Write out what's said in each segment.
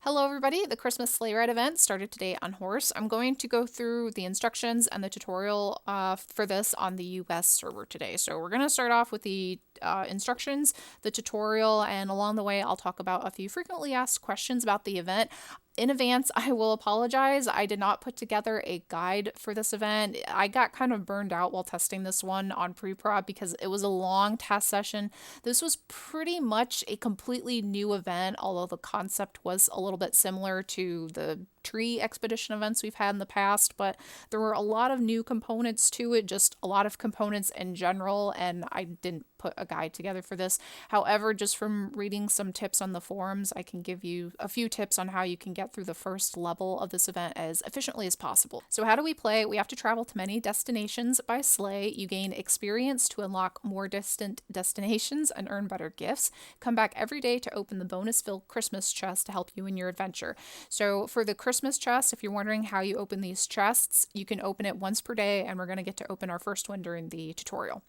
Hello everybody, the Christmas Sleigh Ride event started today on Howrse. I'm going to go through the instructions and the tutorial for this on the US server today. So we're going to start off with the instructions, the tutorial, and along the way I'll talk about a few frequently asked questions about the event. In advance, I will apologize. I did not put together a guide for this event. I got kind of burned out while testing this one on pre-prod because it was a long test session. This was pretty much a completely new event, although the concept was a little bit similar to the tree expedition events we've had in the past, but there were a lot of new components to it, just a lot of components in general, and I didn't put a guide together for this. However, just from reading some tips on the forums, I can give you a few tips on how you can get through the first level of this event as efficiently as possible. So how do we play? We have to travel to many destinations by sleigh. You gain experience to unlock more distant destinations and earn better gifts. Come back every day to open the bonus-filled Christmas chest to help you in your adventure. So for the Christmas chest, if you're wondering how you open these chests, you can open it once per day, and we're going to get to open our first one during the tutorial.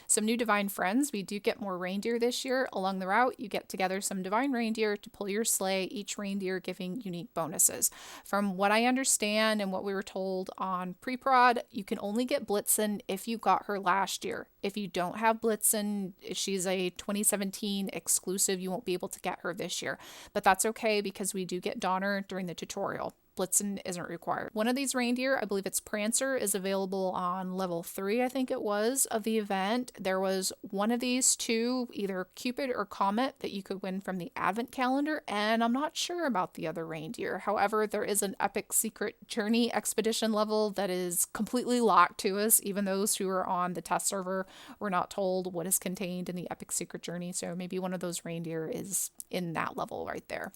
Some new divine friends. We do get more reindeer this year. Along the route, you get together some divine reindeer to pull your sleigh, each reindeer giving unique bonuses. From what I understand and what we were told on pre-prod, you can only get Blitzen if you got her last year. If you don't have Blitzen, she's a 2017 exclusive, you won't be able to get her this year. But that's okay because we do get Donner during the tutorial. Blitzen isn't required. One of these reindeer, I believe it's Prancer, is available on level 3, I think it was, of the event. There was one of these two, either Cupid or Comet, that you could win from the Advent calendar, and I'm not sure about the other reindeer. However, there is an epic secret journey expedition level that is completely locked to us. Even those who are on the test server were not told what is contained in the epic secret journey, so maybe one of those reindeer is in that level right there.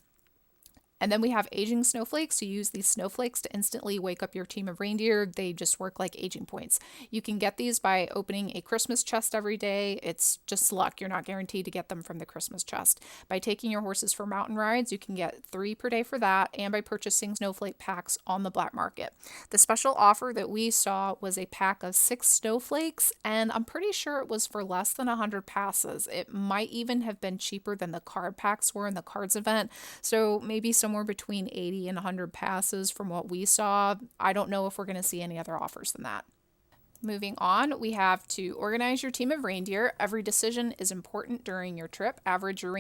And then we have aging snowflakes. You use these snowflakes to instantly wake up your team of reindeer. They just work like aging points. You can get these by opening a Christmas chest every day. It's just luck. You're not guaranteed to get them from the Christmas chest. By taking your horses for mountain rides, you can get 3 per day for that, and by purchasing snowflake packs on the black market. The special offer that we saw was a pack of 6 snowflakes, and I'm pretty sure it was for less than 100 passes. It might even have been cheaper than the card packs were in the cards event, so maybe somewhere between 80 and 100 passes from what we saw. I don't know if we're going to see any other offers than that. Moving on, we have to organize your team of reindeer. Every decision is important during your trip. Arrange your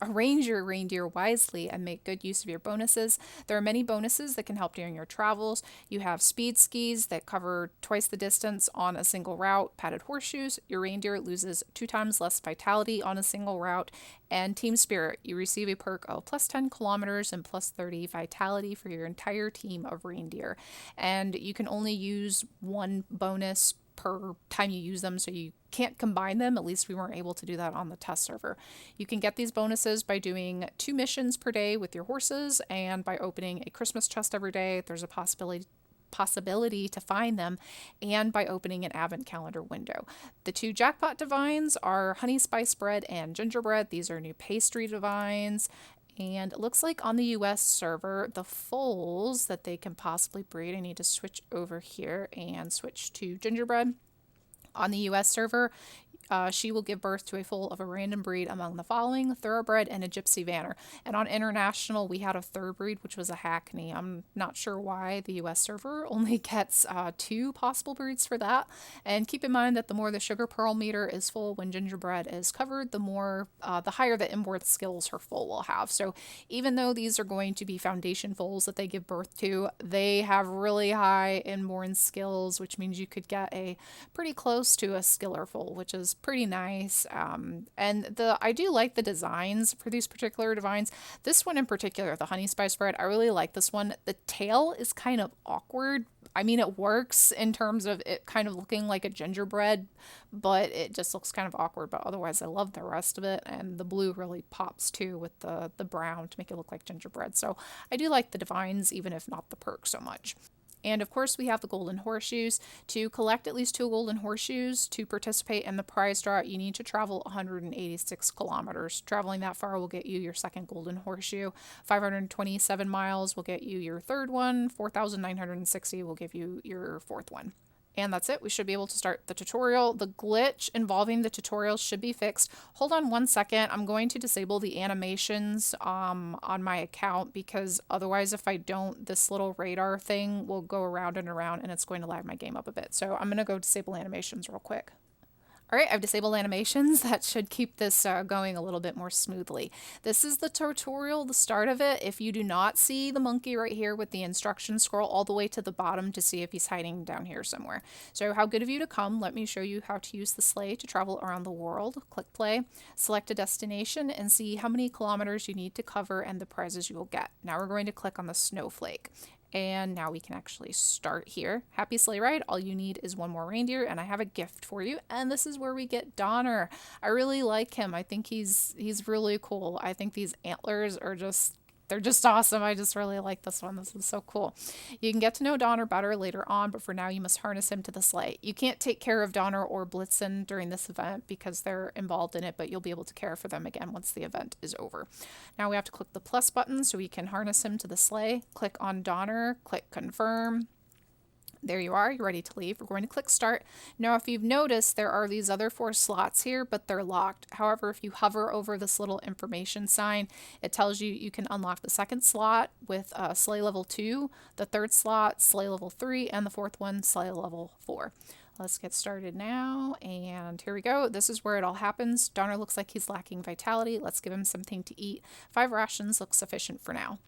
reindeer wisely and make good use of your bonuses. There are many bonuses that can help during your travels. You have speed skis that cover twice the distance on a single route, padded horseshoes. Your reindeer loses 2 times less vitality on a single route, and team spirit. You receive a perk of plus 10 kilometers and plus 30 vitality for your entire team of reindeer. And you can only use one bonus per time you use them, so you can't combine them. At least we weren't able to do that on the test server. You can get these bonuses by doing 2 missions per day with your horses, and by opening a Christmas chest every day. There's a possibility to find them, and by opening an advent calendar window. The 2 Jackpot Divines are honey spice bread and gingerbread. These are new Pastry Divines. And it looks like on the US server, the foals that they can possibly breed, I need to switch over here and switch to gingerbread. On the US server, she will give birth to a foal of a random breed among the following: thoroughbred and a gypsy vanner. And on international, we had a third breed, which was a hackney. I'm not sure why the US server only gets 2 possible breeds for that. And keep in mind that the more the sugar pearl meter is full when gingerbread is covered, the higher the inboard skills her foal will have. So even though these are going to be foundation foals that they give birth to, they have really high inborn skills, which means you could get a pretty close to a skiller foal, which is pretty nice. And I do like the designs for these particular divines. This one in particular, the honey spice bread, I really like this one. The tail is kind of awkward. I mean, it works in terms of it kind of looking like a gingerbread, but it just looks kind of awkward. But otherwise, I love the rest of it, and the blue really pops too with the brown to make it look like gingerbread. So I do like the divines, even if not the perk so much. And of course, we have the golden horseshoes. To collect at least 2 golden horseshoes to participate in the prize draw, you need to travel 186 kilometers. Traveling that far will get you your second golden horseshoe. 527 miles will get you your third one. 4,960 will give you your fourth one. And that's it. We should be able to start the tutorial. The glitch involving the tutorial should be fixed. Hold on one second. I'm going to disable the animations on my account, because otherwise if I don't, this little radar thing will go around and around and it's going to lag my game up a bit. So I'm going to go disable animations real quick. All right, I've disabled animations. That should keep this going a little bit more smoothly. This is the tutorial, the start of it. If you do not see the monkey right here with the instructions, scroll all the way to the bottom to see if he's hiding down here somewhere. So how good of you to come. Let me show you how to use the sleigh to travel around the world. Click play, select a destination, and see how many kilometers you need to cover and the prizes you will get. Now we're going to click on the snowflake. And now we can actually start here. Happy sleigh ride. All you need is one more reindeer, and I have a gift for you. And this is where we get Donner. I really like him. I think he's really cool. I think these antlers are they're just awesome. I just really like this one. This is so cool. You can get to know Donner better later on, but for now you must harness him to the sleigh. You can't take care of Donner or Blitzen during this event because they're involved in it, but you'll be able to care for them again once the event is over. Now we have to click the plus button so we can harness him to the sleigh. Click on Donner, click confirm. There you are, you're ready to leave. We're going to click start. Now if you've noticed, there are these other 4 slots here, but they're locked. However, if you hover over this little information sign, it tells you you can unlock the 2nd slot with sleigh level 2, the 3rd slot, sleigh level 3, and the 4th one, sleigh level 4. Let's get started now, and here we go. This is where it all happens. Donner looks like he's lacking vitality. Let's give him something to eat. 5 rations look sufficient for now.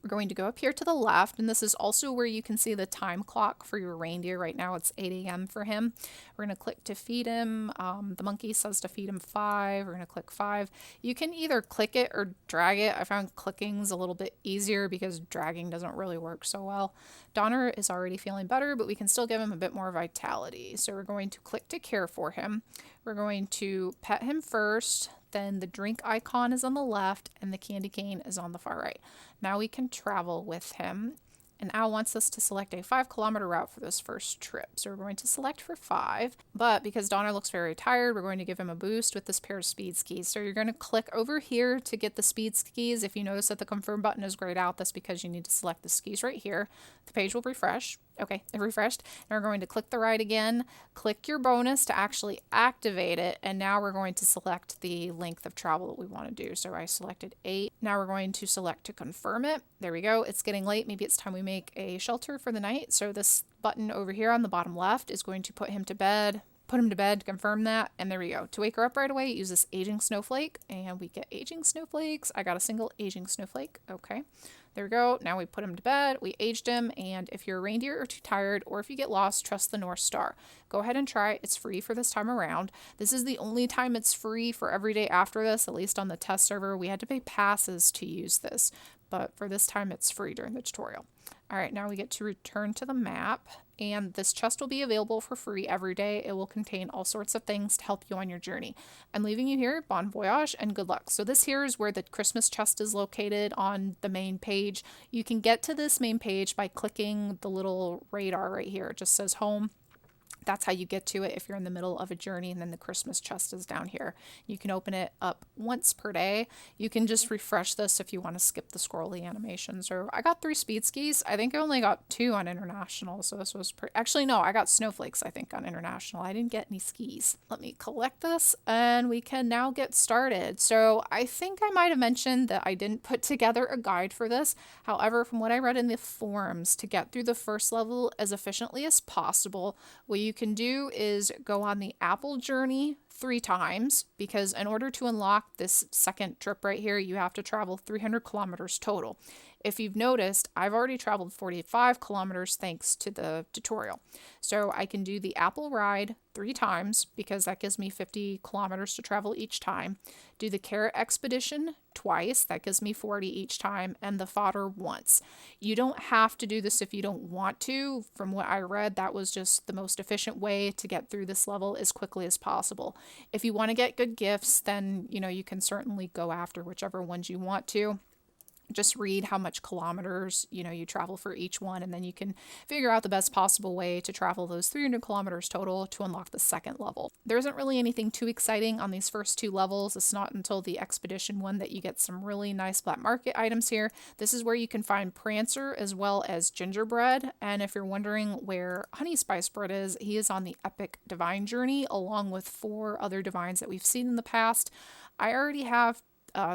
We're going to go up here to the left, and this is also where you can see the time clock for your reindeer. Right now it's 8 a.m. for him. We're going to click to feed him. The monkey says to feed him 5. We're going to click 5. You can either click it or drag it. I found clicking's a little bit easier because dragging doesn't really work so well. Donner is already feeling better, but we can still give him a bit more vitality. So we're going to click to care for him. We're going to pet him first. Then the drink icon is on the left and the candy cane is on the far right. Now we can travel with him. And Al wants us to select a 5-kilometer route for this first trip. So we're going to select for 5, but because Donner looks very tired, we're going to give him a boost with this pair of speed skis. So you're going to click over here to get the speed skis. If you notice that the confirm button is grayed out, that's because you need to select the skis right here. The page will refresh. Okay, it refreshed. Now we're going to click the ride again, click your bonus to actually activate it, and now we're going to select the length of travel that we want to do. So I selected 8. Now we're going to select to confirm it. There we go. It's getting late. Maybe it's time we make a shelter for the night. So this button over here on the bottom left is going to put him to bed, confirm that, and there we go. To wake her up right away, use this aging snowflake, and we get aging snowflakes. I got a single aging snowflake. Okay. There we go. Now we put him to bed, we aged him, and if you're a reindeer or too tired, or if you get lost, trust the North Star. Go ahead and try it. It's free for this time around. This is the only time it's free for every day after this, at least on the test server. We had to pay passes to use this, but for this time it's free during the tutorial. All right, now we get to return to the map, and this chest will be available for free every day. It will contain all sorts of things to help you on your journey. I'm leaving you here. Bon voyage and good luck. So this here is where the Christmas chest is located on the main page. You can get to this main page by clicking the little radar right here. It just says home. That's how you get to it if you're in the middle of a journey, and then the Christmas chest is down here. You can open it up once per day. You can just refresh this if you want to skip the scrolly animations. Or I got 3 speed skis. I think I only got 2 on international, so this was pretty... Actually, no, I got snowflakes, I think, on international. I didn't get any skis. Let me collect this, and we can now get started. So I think I might have mentioned that I didn't put together a guide for this. However, from what I read in the forums, to get through the first level as efficiently as possible, what you can do is go on the Apple journey 3 times, because in order to unlock this second trip right here, you have to travel 300 kilometers total. If you've noticed, I've already traveled 45 kilometers thanks to the tutorial. So I can do the Apple ride 3 times because that gives me 50 kilometers to travel each time. Do the carrot expedition twice, that gives me 40 each time, and the fodder once. You don't have to do this if you don't want to. From what I read, that was just the most efficient way to get through this level as quickly as possible. If you want to get good gifts, then you can certainly go after whichever ones you want to. just read how much kilometers, you travel for each one, and then you can figure out the best possible way to travel those 300 kilometers total to unlock the second level. There isn't really anything too exciting on these first two levels. It's not until the expedition one that you get some really nice black market items here. This is where you can find Prancer as well as gingerbread, and if you're wondering where Honey Spice Bread is, he is on the epic divine journey along with 4 other divines that we've seen in the past. I already have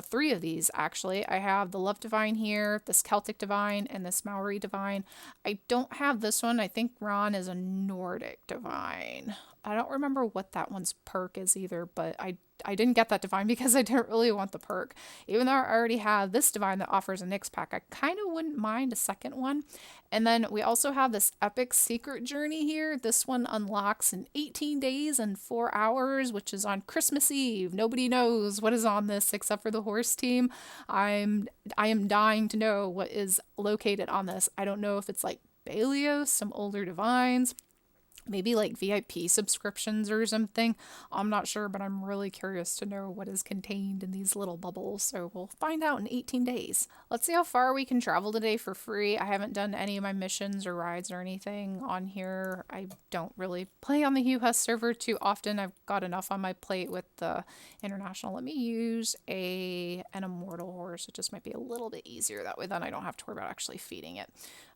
3 of these actually. I have the Love Divine here, this Celtic Divine, and this Maori Divine. I don't have this one. I think Ron is a Nordic Divine. I don't remember what that one's perk is either, but I didn't get that divine because I didn't really want the perk. Even though I already have this divine that offers a Nyx pack, I kind of wouldn't mind a second one. And then we also have this epic secret journey here. This one unlocks in 18 days and 4 hours, which is on Christmas Eve. Nobody knows what is on this except for the horse team. I am dying to know what is located on this. I don't know if it's like Balios, some older divines, maybe like VIP subscriptions or something. I'm not sure, but I'm really curious to know what is contained in these little bubbles. So we'll find out in 18 days. Let's see how far we can travel today for free. I haven't done any of my missions or rides or anything on here. I don't really play on the Howrse server too often. I've got enough on my plate with the international. Let me use an immortal horse. It just might be a little bit easier that way. Then I don't have to worry about actually feeding it.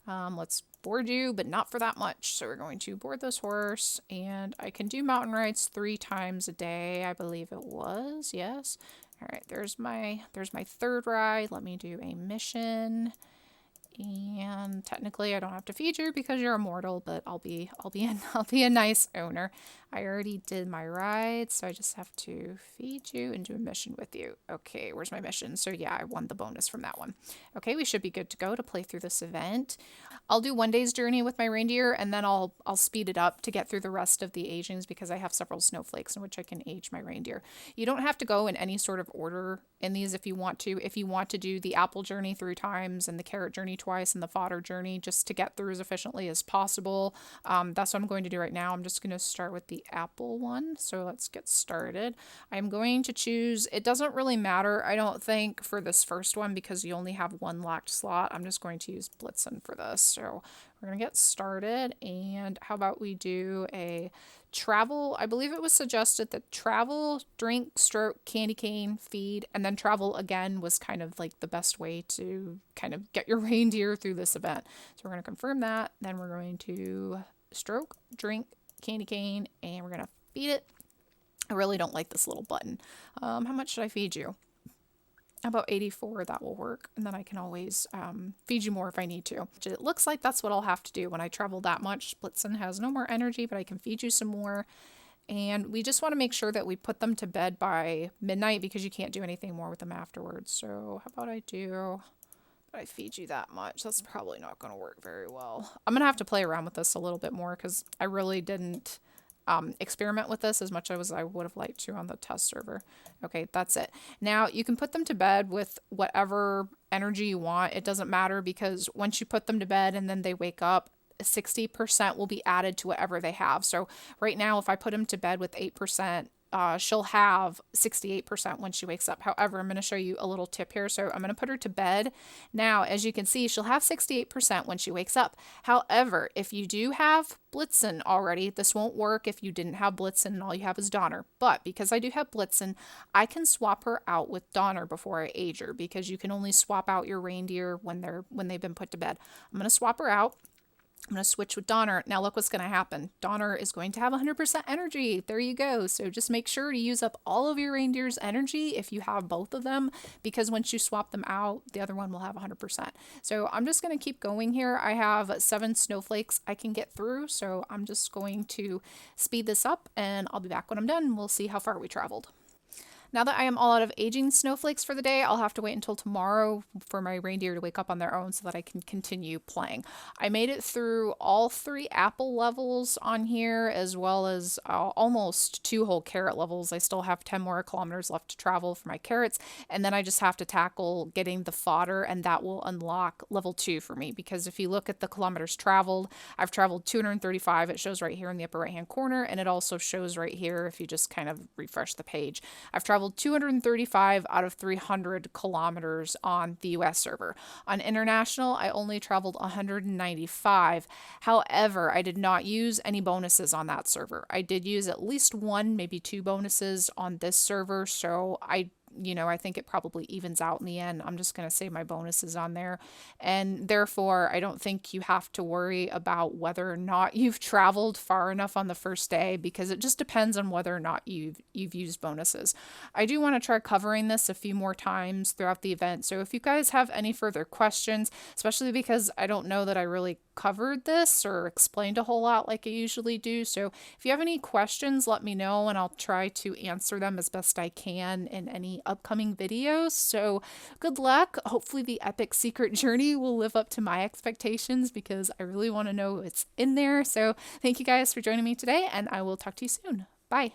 Let's board you, but not for that much. So we're going to board this horse, and I can do mountain rides 3 times a day, I believe it was. Yes. All right, there's my third ride. Let me do a mission. And technically I don't have to feed you because you're immortal, but I'll be a nice owner. I already did my ride, so I just have to feed you and do a mission with you. Okay, where's my mission? So yeah, I won the bonus from that one. Okay, we should be good to go to play through this event. I'll do one day's journey with my reindeer, and then I'll speed it up to get through the rest of the agings because I have several snowflakes in which I can age my reindeer. You don't have to go in any sort of order in these if you want to. If you want to do the apple journey 3 times and the carrot journey twice and the fodder journey just to get through as efficiently as possible, that's what I'm going to do right now. I'm just going to start with the apple one. So let's get started. I'm going to choose, it doesn't really matter, I don't think, for this first one because you only have 1 locked slot. I'm just going to use Blitzen for this. So we're going to get started, and how about we do a travel? I believe it was suggested that travel, drink, stroke, candy cane, feed, and then travel again was kind of like the best way to kind of get your reindeer through this event. So we're going to confirm that. Then we're going to stroke, drink, candy cane, and we're going to feed it. I really don't like this little button. How much should I feed you? About 84, that will work, and then I can always feed you more if I need to. It looks like that's what I'll have to do when I travel that much. Blitzen has no more energy, but I can feed you some more. And we just want to make sure that we put them to bed by midnight because you can't do anything more with them afterwards. So how about I feed you that much? That's probably not going to work very well. I'm going to have to play around with this a little bit more because I really didn't experiment with this as much as I would have liked to on the test server. Okay, that's it. Now you can put them to bed with whatever energy you want. It doesn't matter because once you put them to bed and then they wake up, 60% will be added to whatever they have. So right now, if I put them to bed with 8%, she'll have 68% when she wakes up. However, I'm going to show you a little tip here. So I'm going to put her to bed. Now, as you can see, she'll have 68% when she wakes up. However, if you do have Blitzen already, this won't work if you didn't have Blitzen and all you have is Donner. But because I do have Blitzen, I can swap her out with Donner before I age her because you can only swap out your reindeer when they've been put to bed. I'm going to swap her out. I'm going to switch with Donner. Now look what's going to happen. Donner is going to have 100% energy. There you go. So just make sure to use up all of your reindeer's energy if you have both of them, because once you swap them out, the other one will have 100%. So I'm just going to keep going here. I have 7 snowflakes I can get through. So I'm just going to speed this up and I'll be back when I'm done. We'll see how far we traveled. Now that I am all out of aging snowflakes for the day, I'll have to wait until tomorrow for my reindeer to wake up on their own so that I can continue playing. I made it through all 3 apple levels on here, as well as almost 2 whole carrot levels. I still have 10 more kilometers left to travel for my carrots, and then I just have to tackle getting the fodder, and that will unlock level 2 for me, because if you look at the kilometers traveled, I've traveled 235. It shows right here in the upper right hand corner, and it also shows right here if you just kind of refresh the page. I've traveled traveled 235 out of 300 kilometers on the US server. On international, I only traveled 195. However, I did not use any bonuses on that server. I did use at least one, maybe two bonuses on this server, so I think it probably evens out in the end. I'm just going to say my bonuses on there. And therefore, I don't think you have to worry about whether or not you've traveled far enough on the first day, because it just depends on whether or not you've used bonuses. I do want to try covering this a few more times throughout the event. So if you guys have any further questions, especially because I don't know that I really covered this or explained a whole lot like I usually do. So if you have any questions, let me know and I'll try to answer them as best I can in any upcoming videos. So good luck. Hopefully the epic secret journey will live up to my expectations, because I really want to know what's in there. So thank you guys for joining me today, and I will talk to you soon. Bye.